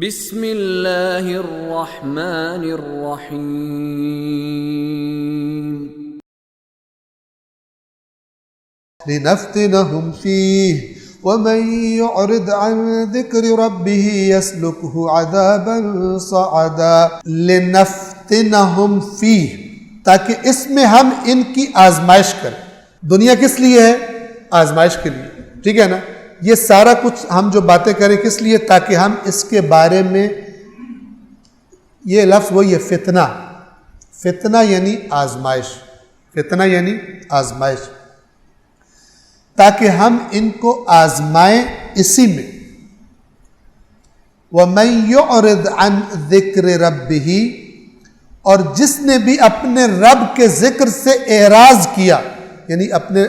بسم اللہ الرحمن الرحیم لنفتنهم فيه ومن يعرض عن ذكر ربه يسلكه عذابا صعدا لنفتنهم فيه تاکہ اس میں ہم ان کی آزمائش کریں. دنیا کس لیے ہے؟ آزمائش کے لیے. ٹھیک ہے نا؟ یہ سارا کچھ ہم جو باتیں کریں کس لیے؟ تاکہ ہم اس کے بارے میں یہ لفظ وہی ہے فتنہ. فتنہ یعنی آزمائش. فتنہ یعنی آزمائش. تاکہ ہم ان کو آزمائیں اسی میں. وَمَن يُعْرِضْ عَنْ ذِكْرِ رَبِّهِ اور جس نے بھی اپنے رب کے ذکر سے اعراض کیا یعنی اپنے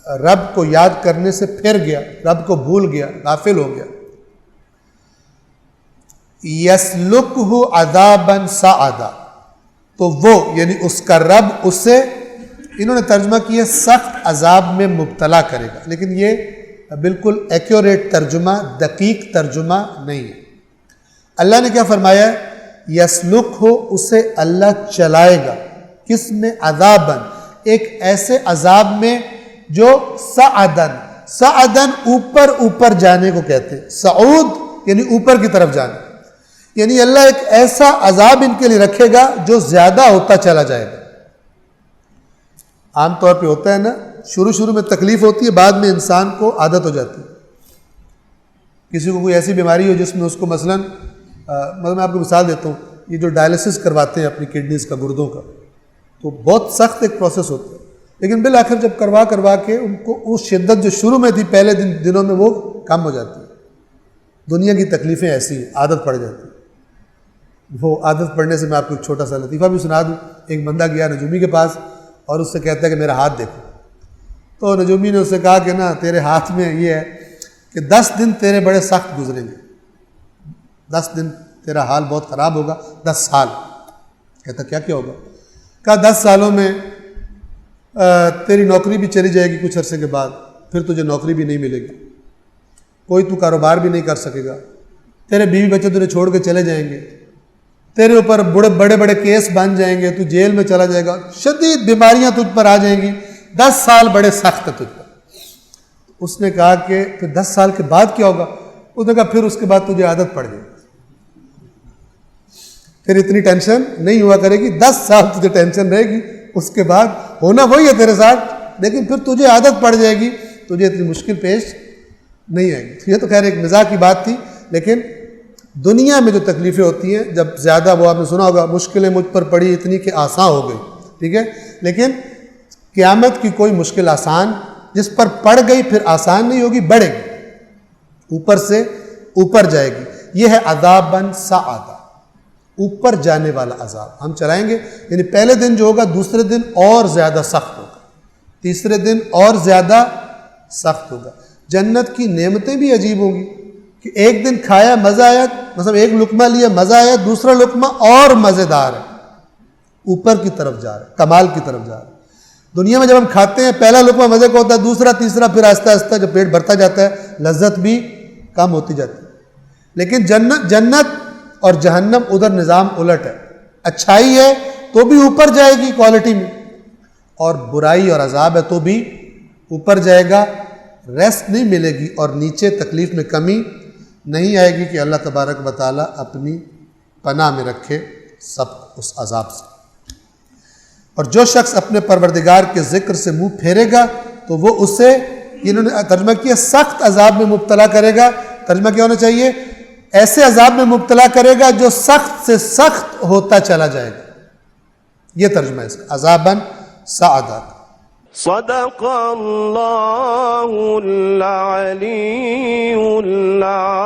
رب کو یاد کرنے سے پھر گیا، رب کو بھول گیا، غافل ہو گیا. یسلکہ عذابا صعدا تو وہ یعنی اس کا رب اسے انہوں نے ترجمہ کیا سخت عذاب میں مبتلا کرے گا، لیکن یہ بالکل ایکوریٹ ترجمہ، دقیق ترجمہ نہیں ہے. اللہ نے کیا فرمایا ہے؟ یسلکہ اسے اللہ چلائے گا. کس میں؟ عذابا ایک ایسے عذاب میں جو صعدن اوپر اوپر جانے کو کہتے ہیں. صعود یعنی اوپر کی طرف جانا، یعنی اللہ ایک ایسا عذاب ان کے لیے رکھے گا جو زیادہ ہوتا چلا جائے گا. عام طور پہ ہوتا ہے نا، شروع میں تکلیف ہوتی ہے، بعد میں انسان کو عادت ہو جاتی ہے. کسی کو کوئی ایسی بیماری ہو جس میں اس کو مثلاً میں آپ کو مثال دیتا ہوں، یہ جو ڈائلسس کرواتے ہیں اپنی کڈنیز کا، گردوں کا، تو بہت سخت ایک پروسیس ہوتا ہے، لیکن بالآخر جب کروا کے ان کو وہ شدت جو شروع میں تھی پہلے دنوں میں وہ کم ہو جاتی ہے. دنیا کی تکلیفیں ایسی ہیں، عادت پڑ جاتی ہے. وہ عادت پڑنے سے میں آپ کو ایک چھوٹا سا لطیفہ بھی سنا دوں. ایک بندہ گیا نجومی کے پاس اور اس سے کہتا ہے کہ میرا ہاتھ دیکھو. تو نجومی نے اس سے کہا کہ نا تیرے ہاتھ میں یہ ہے کہ 10 دن تیرے بڑے سخت گزریں گے، 10 دن تیرا حال بہت خراب ہوگا، 10 سال. کہتا کیا ہوگا؟ کہا 10 سالوں میں تیری نوکری بھی چلی جائے گی کچھ عرصے کے بعد، پھر تجھے نوکری بھی نہیں ملے گی، کوئی تو کاروبار بھی نہیں کر سکے گا، تیرے بیوی بچے تجھے چھوڑ کے چلے جائیں گے، تیرے اوپر بڑے بڑے کیس بن جائیں گے، تو جیل میں چلا جائے گا، شدید بیماریاں تجھ پر آ جائیں گی، 10 سال بڑے سخت ہے تجھ پر. اس نے کہا کہ پھر 10 سال کے بعد کیا ہوگا؟ اس نے کہا پھر اس کے بعد تجھے عادت پڑ جائے گی، پھر اتنی ٹینشن نہیں ہوا کرے گی، 10 سال تجھے ٹینشن رہے گی، اس کے بعد ہونا وہی ہے تیرے ساتھ، لیکن پھر تجھے عادت پڑ جائے گی، تجھے اتنی مشکل پیش نہیں آئے گی. یہ تو خیر ایک مزاح کی بات تھی، لیکن دنیا میں جو تکلیفیں ہوتی ہیں جب زیادہ، وہ آپ نے سنا ہوگا مشکلیں مجھ پر پڑی اتنی کہ آسان ہو گئی. ٹھیک ہے، لیکن قیامت کی کوئی مشکل آسان جس پر پڑ گئی پھر آسان نہیں ہوگی، بڑھے گی، اوپر سے اوپر جائے گی. یہ ہے عذابا صعدا، اوپر جانے والا عذاب ہم چلائیں گے. یعنی پہلے دن جو ہوگا دوسرے دن اور زیادہ سخت ہوگا، تیسرے دن اور زیادہ سخت ہوگا. جنت کی نعمتیں بھی عجیب ہوں گی کہ ایک دن کھایا مزہ آیا، مثلا ایک لقمہ لیا مزہ آیا، دوسرا لقمہ اور مزیدار ہے، اوپر کی طرف جا رہا ہے، کمال کی طرف جا رہا ہے. دنیا میں جب ہم کھاتے ہیں پہلا لقمہ مزے کا ہوتا ہے، دوسرا تیسرا، پھر آہستہ آہستہ جب پیٹ بھرتا جاتا ہے لذت بھی کم ہوتی جاتی ہے. لیکن جنت اور جہنم ادھر نظام الٹ ہے، اچھائی ہے تو بھی اوپر جائے گی کوالٹی میں، اور برائی اور عذاب ہے تو بھی اوپر جائے گا، ریسٹ نہیں ملے گی، اور نیچے تکلیف میں کمی نہیں آئے گی. کہ اللہ تبارک و تعالیٰ اپنی پناہ میں رکھے سب اس عذاب سے. اور جو شخص اپنے پروردگار کے ذکر سے منہ پھیرے گا تو وہ اسے، انہوں نے ترجمہ کیا سخت عذاب میں مبتلا کرے گا. ترجمہ کیا ہونا چاہیے؟ ایسے عذاب میں مبتلا کرے گا جو سخت سے سخت ہوتا چلا جائے گا. یہ ترجمہ ہے اس کا، عذابا صعدا. صدق اللہ العلی العظیم.